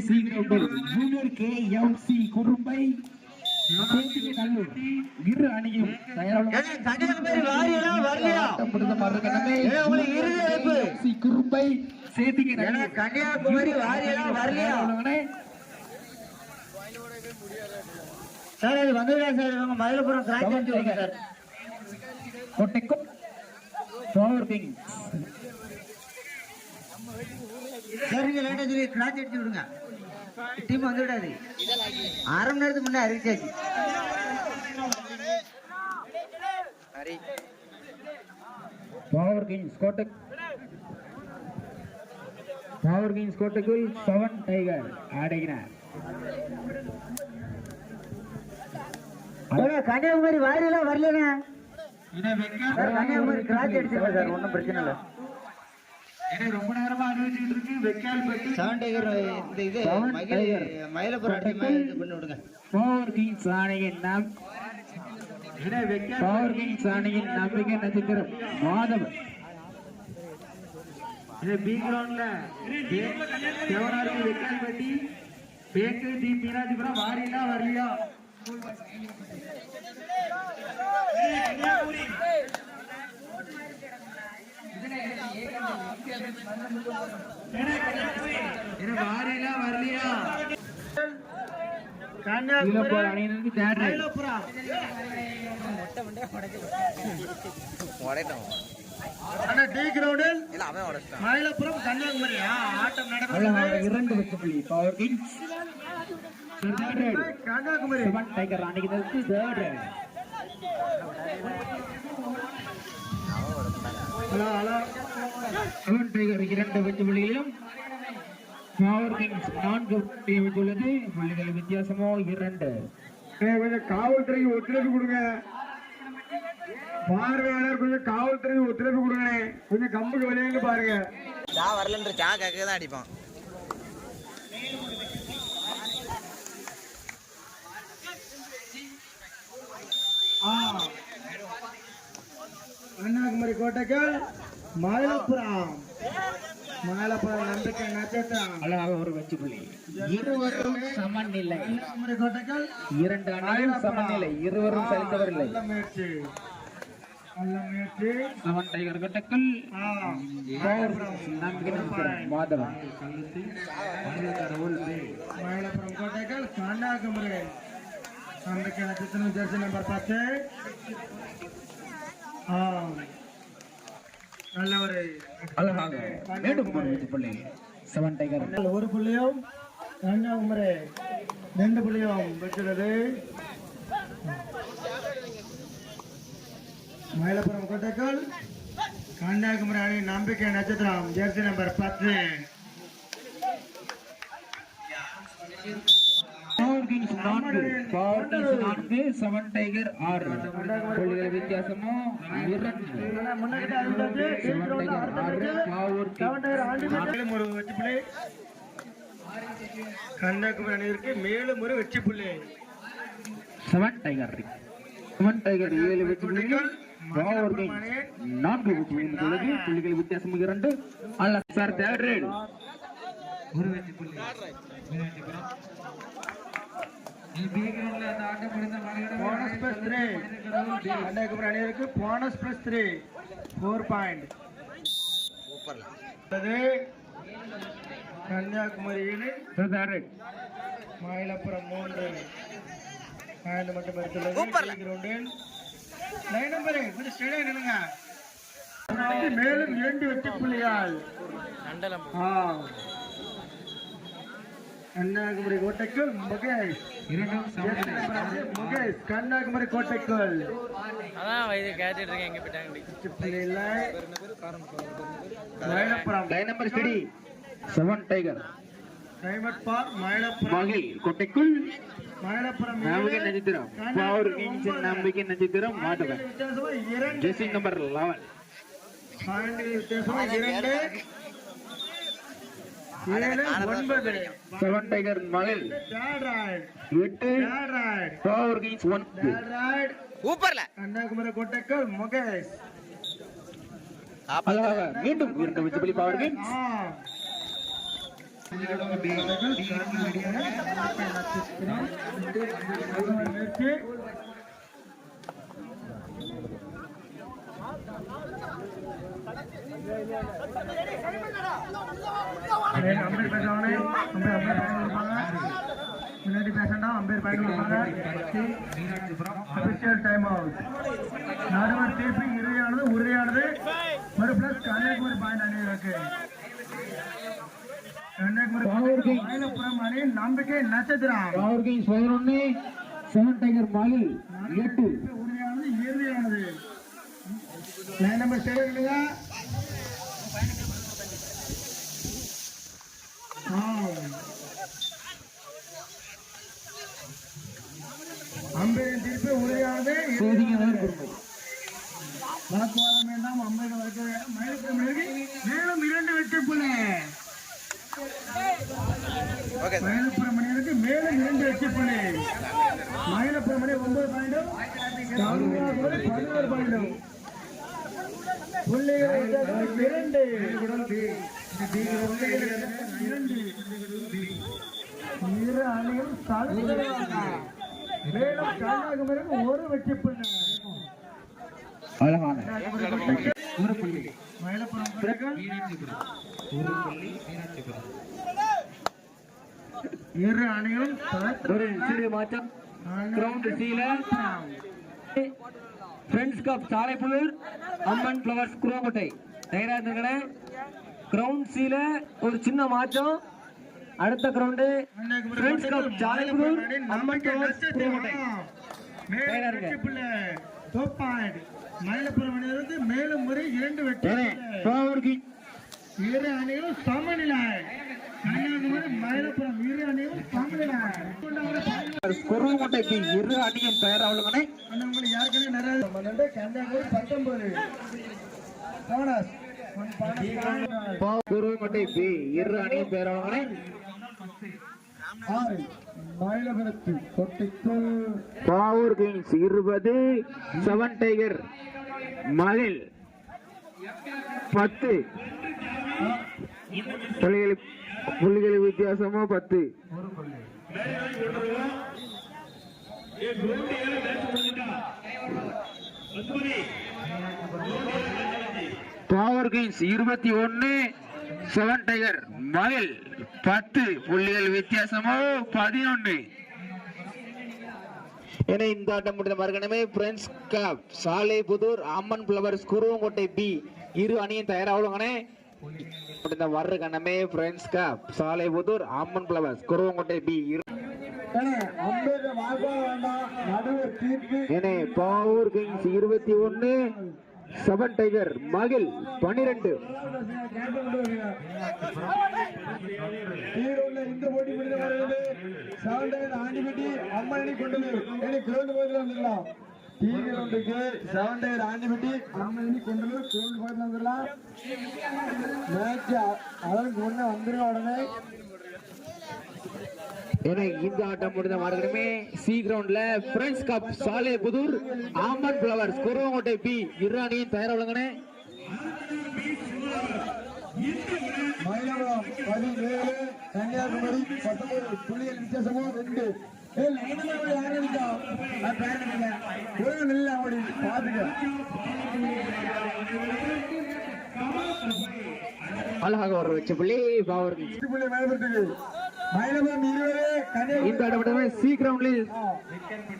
Junior KFC குறும்பை இரு அணியும் குறும்பை கன்னியாகுமரி வாரியெல்லாம் வரலையா சார்? அது வந்துடா சார், இவங்க மயிலப்புறம் சார். கொட்டைக்கும் பவர் கிங் சரிங்க, லேட்டா சொல்லி கிராச் அடிச்சு விடுங்க. டீம் வந்து விடாது, அரை மணி நேரத்துக்கு முன்னே அறிவிச்சாச்சு. பவர் கிங்ஸ் கோட்டைக்குள் 7 டைகர் ஆடுகிறார். கன்னியாகுமரி வாரியெல்லாம் வரலண்ணா, கன்னியாகுமரி கிராச் அடிச்சிருக்கேன் சார், ஒன்றும் பிரச்சனை இல்லை. ரொம்ப நேரமா அறிவிச்சுட்டு இருக்கு. வெக்கால்பட்டி 7 டைகர் இந்த இது மயிலப்புறம் டீம் இது பண்ணி விடுங்க. பவர் கிங்ஸ் ஆணையின் நம்பிக்கை நட்சத்திரம் மாதவன் பி கிரவுண்ட்ல வெக்கால்பட்டி பேக்கு டி மீனாட்சிபுரம் வாரியலா வரலையா? வாரியலா வரலையா? அணியினருக்கு மயிலப்புறம் கன்னியாகுமரி ஆட்டம் நடக்கிறது. 2 வெற்றி பவர் கிங்ஸ் கன்னியாகுமரி டைகர் அணியினருக்கு தேர்ட். டைகர் 2 வெற்றி புள்ளிகளிலும் பவர் கிங்ஸ் 4 வைத்துள்ளது. புள்ளிகள் வித்தியாசமோ 2. கொஞ்சம் காவல்துறைக்கு ஒத்துழைப்பு கொடுங்க, பார்வையாளர் கொஞ்சம் காவல்துறைக்கு ஒத்துழைப்பு கொடுங்க, கொஞ்சம் கம்புக்கு விளையாண்டு பாருங்க. வரலன்ற சா கேட்க அடிப்பான். கன்னியாகுமரி கோட்டைகள் மயிலப்புறம் நம்பிக்கை நட்சத்திரம் அழகாக ஒரு வெற்றி புள்ளி. இருவரும் சமநிலை. கோட்டைகள் 2 அணியும் சமநிலை, இருவரும் சலித்தவரில்லை. செவன் டைகர் கோட்டைகள் நம்பிக்கை நட்சத்திரம் மாதவன். மயிலப்புறம் கோட்டைகள் கன்னியாகுமரி நம்பிக்கை நட்சத்திரம் ஜெர்சி நம்பர் 10. நல்ல ஒரு அழகாக மீண்டும் புள்ளி. 7 டைகர் 1 புள்ளியும் கன்னியாகுமரி 2 புள்ளியும் பெற்றுள்ளது. மயிலப்புறம் கோட்டைக்குள் கன்னியாகுமரி அணி நம்பிக்கை நட்சத்திரம் ஜெர்சி நம்பர் 10. பவர் 7 டைகர் 6 புள்ளிகள் வித்தியாசமோ 2. கன்னியாகுமரி அணியிற்கு மேலும் ஒரு வெற்றி புள்ளி. 7 டைகர் 7 வெற்றி புள்ளிகள். பவர் 4 வெற்றி புள்ளிகள் வித்தியாசம் 2. அல்ல சார் தேர்ட் ரேட் ஒரு வெற்றி புள்ளி. கன்னியாகுமரி அணியிற்கு போனஸ் பிளஸ் 3 4 பாயிண்ட். கன்னியாகுமரியில் மயிலப்புறம் 3 பாயிண்ட் மட்டும் எடுத்துள்ளது. மேலும் 2 வெற்றி புள்ளியால் கன்னியாகுமரி கோட்டைக்குள் முகேஷ். கன்னியாகுமரி கோட்டைக்குள் செவன் டைகர் கோட்டைக்குள் மயிலப்புறம் நட்சத்திரம் பவர் கிங்ஸ் நம்பிக்கை நட்சத்திரம் Madhavan Jersey number 11. Seven tiger மகிழ் 8 பவர் கிங்ஸ் 1. கன்னியாகுமரி கோட்டைக்குள் முகேஷ் மீண்டும் 2 வெற்றி புள்ளி பவர் கிங்ஸ். முன்னாடி பேசண்டா அம்பேர் பாயிண்ட் கொடுப்பாங்க. Official time out. நடுவர் தீர்ப்பு இறுதியானது உறுதியானது. ஒரு பிளஸ் கன்னியாகுமரி பாயிண்ட் அணியிருக்கு. கன்னியாகுமரி மயிலப்புறம் அணி நம்பிக்கை நட்சத்திரம். 7 டைகர் மகிழ் 8 உறுதியானது இறுதியானது. லைன் நம்பர் சரிங்க. அம்பேரின் தீர்ப்பு உறுதியானது. வாக்குவாதம் வேண்டாம். அம்பேர் வைக்க வேண்டும். மயிலப்புறம் மேலும் 2 வெற்றி புள்ளி. மயிலப்புறம் மணிக்கு மேலும் 2 வெற்றி புள்ளி. மயிலப்புறம் மணி 9 பாயிண்டும் 11 பாயிண்டும். புள்ளிகள் 2. இரு அணியும் மேலும் கன்னியாகுமரிக்கு 1 வெற்றி புள்ளி. அழகான மயிலப்புறம் இரு அணியும் ஒரு சிறிய மாற்றம். கிரவுண்ட் சீல ஃப்ரெண்ட்ஸ் கப் சாலைப்புதூர் அம்மன் ஃப்ளவர்ஸ் குரோக்கோட்டை தயாரா இருந்தீங்க. கிரவுண்ட் சீல ஒரு சின்ன மாற்றம். அடுத்த கிரவுண்டு ஃப்ரெண்ட்ஸ் கப் சாலைப்புதூர் அம்மன் ஃப்ளவர்ஸ் குரோக்கோட்டை தயாரா இருங்க. மயிலப்புறம் அணியிலிருந்து மேலும் முறை 2 வெற்றி. இரு அணிகளும் சமநிலை. கன்னியாகுமரி மயிலப்புறம் இரு அணியும் சமநிலை. குரோக்கோட்டை இரு அணியும் தயாராக யாருக்குமே நிறைய கன்னியாகுமரி 19 போனஸ். குரோக்கோட்டை இரு அணியும் தயாராக மயிலபுரத்து கொட்டிக்குள் பாவூர் கிங்ஸ் 20 7 டைகர் மகிழ் 10 புள்ளிகள் வித்தியாசமோ 10. பவர் கிங்ஸ் 21 7 டைகர் மகிழ் 10 புள்ளிகள் வித்தியாசமோ 11. என இந்த ஆட்டம் முடிந்த மறுகணமே பிரெண்ட்ஸ் கப் சாலைப்புதூர் அம்மன் ஃப்ளவர்ஸ் குருவங்கோட்டை பி இரு அணியும் தயாராகுவாங்கனே. முடிந்த வர்ற கணமே பிரெண்ட்ஸ் கப் சாலைப்புதூர் அம்மன் ஃப்ளவர்ஸ் குருவங்கோட்டை பி என பாவூர் கிங்ஸ் 21 7 டைகர் மகிழ் 12. இந்த போட்டி முடிந்த ஆண்டிபட்டி அம்மனி கொண்டது கிரௌண்ட் பகுதியில் வந்துடலாம். டீக்கு 7 ஆண்டிபட்டி அம்மனி கொண்டது கிரௌண்ட் பகுதியில் வந்துடலாம். மேட்ச் அதற்கு முன்னே வந்துடும் உடனே. என இந்த ஆட்டம் முடிந்த மறுகணமே சி கிரவுண்ட்ல பிரெண்ட்ஸ் கப் சாலைப்புதூர் அம்மன் ஃப்ளவர்ஸ் குருவங்கோட்டை பி இரு அணியும் தயாராகுவாங்கனே. மயிலாடுதுறை 17 கன்னியாகுமரி 19 புள்ளிகள் வித்தியாசமோ 2. அழகாக ஒரு வச்ச புள்ளி பவர் மயிலபுரம் 20 இந்த ஆட்டமே சி கிரவுண்ட்ல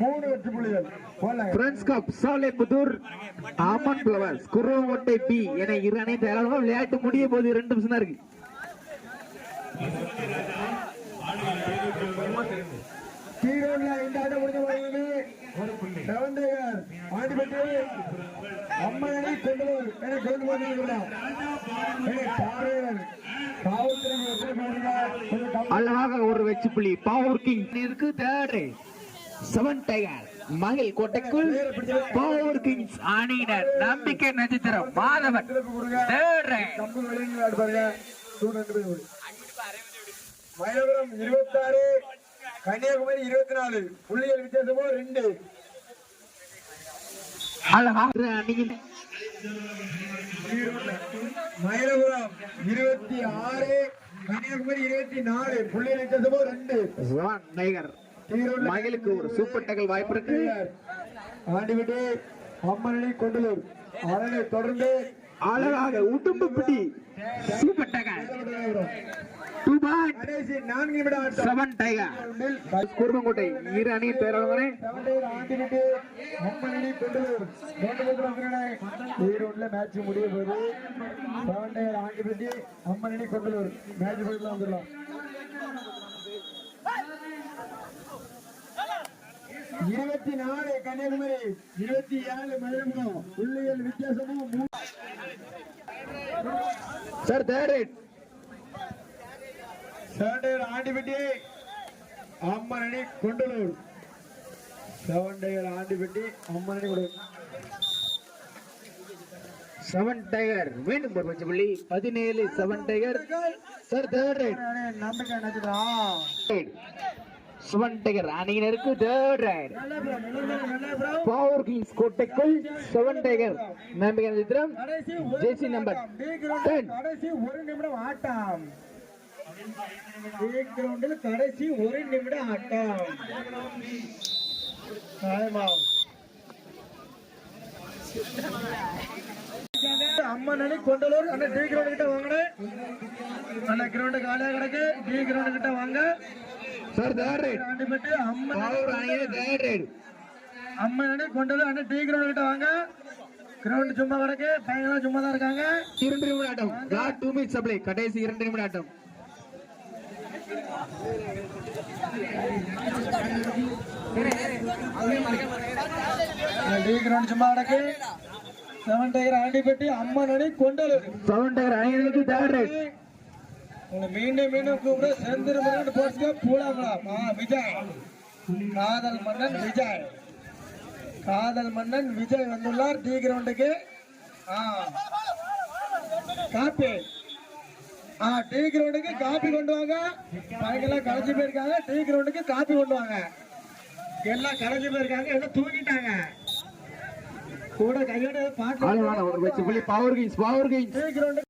3 வெற்றி புள்ளிகள். பிரெண்ட்ஸ் கப் சாலைப்புதூர் அம்மன் ஃப்ளவர்ஸ் குருவங்கோட்டை பி என இரு அணியும் தயாராக விளையாட்டு முடிய போது 2 நிமிஷம் தான் இருக்கு. இந்த ஆட்டம் முடிஞ்ச ஆண்டிபட்டி அம்மனை கொண்டவர் என கொண்டு வந்திருக்கிறார். அழகாக ஒரு வெச்சு புள்ளி பவர் கிங் இருக்கு. தேர்ட் 7 டைகர் மகிழ் கோட்டைக்குள் பவர் கிங்ஸ் அணியினர் நம்பிக்கை நட்சத்திரம் மாதவன் தேர்ட். மயிலாடுதுறை 26 கன்னியாகுமரி 24 புள்ளிகள் வித்தியாசமோ 2. அழகாக அணியின் மயிலாடுதுறை 26 கன்னியாகுமரி 24 புள்ளி வித்தியாசமோ 2. ஜவான் டைகர் மகளுக்கு ஒரு சூப்பர் டேக்கல் வாய்ப்பு இருக்கு. ஆண்டிவிட்டு அம்மனி கொண்டலூர் அதனை தொடர்ந்து அழகாக உடும்பு பிடி சூப்பர் டேக்கல் 2 பாட் கடைசி 4 நிமிட ஆட்டம். செவன் டைகர் குருமங்கோட்டை இரு அணியின் பேராளர்களே ஆண்டிவிட்டு அம்மனி கொண்டலூர் ஈரோட்ல மேட்ச் முடிய போகுது. 7 ஆண்டிவிட்டு அம்மனி கொண்டலூர் மேட்ச் போயிட்டு வந்துடலாம். 24 கன்னியாகுமரி 27 மதுரை புள்ளிகள் வித்தியாசமும் 3. Sir third right seven tiger Andipatti Ammani Kondalur. Seven tiger Andipatti Ammani Kondalur. Seven tiger மீண்டும் ஒரு பச்சை புள்ளி 17 seven tiger. Sir third right நம்பிக்கை நினைச்சுதா செவன் டைகர் அணியினருக்கு தேர்ட் ரைட் பவர் கிங்ஸ் கோட்டைக்குள் செவன் டைகர் நம்பிக்கை சித்திரம் ஜெர்சி நம்பர் 10. கடைசி 1 நிமிடம் ஆட்டம். கிரவுண்டில் கடைசி 1 நிமிட ஆட்டம். அம்மனி கொண்டலூர் அந்த டி கிரவுண்ட் கிட்ட வாங்க. அந்த கிரவுண்ட் காலியா கிடக்கு. டி கிரவுண்ட் கிட்ட வாங்க. Sir third right Andipatti power அணியினர் தேர்ட் ரைட் அம்மனி கொண்டலூர் அந்த டி கிரவுண்ட் கிட்ட வாங்க. கிரவுண்ட் சும்மா கிடக்கு. பையன் சும்மா தான் இருக்காங்க. 2 நிமிட ஆட்டம். லாஸ்ட் 2 மினிட்ஸ் சப்ளை கடைசி 2 நிமிட ஆட்டம். டி கிரவுண்ட் சும்மா கிடக்கு. 7 tiger Andipatti Ammani Kondalur. Seven tiger அணியினருக்கு தேர்ட் ரைட் உங்களை மீண்டும் மீண்டும் கூப்பிட சேர்ந்திருப்பது போட்டு பூலாங்கலாம். விஜய் காதல் மன்னன் விஜய் காதல் மன்னன் விஜய் வந்துள்ளார் டி கிரவுண்டுக்கு. காப்பி டி கிரவுண்டுக்கு காப்பி கொண்டு வாங்க. பையெல்லாம் கலைஞ்சு போயிருக்காங்க. டி கிரவுண்டுக்கு காப்பி கொண்டு வாங்க. எல்லாம் கலைஞ்சு போயிருக்காங்க. எல்லாம் தூங்கிட்டாங்க. கூட கையோட பாட்டு ஒரு பச்சை புள்ளி பவர் கிங்ஸ் டி கிரவுண்டு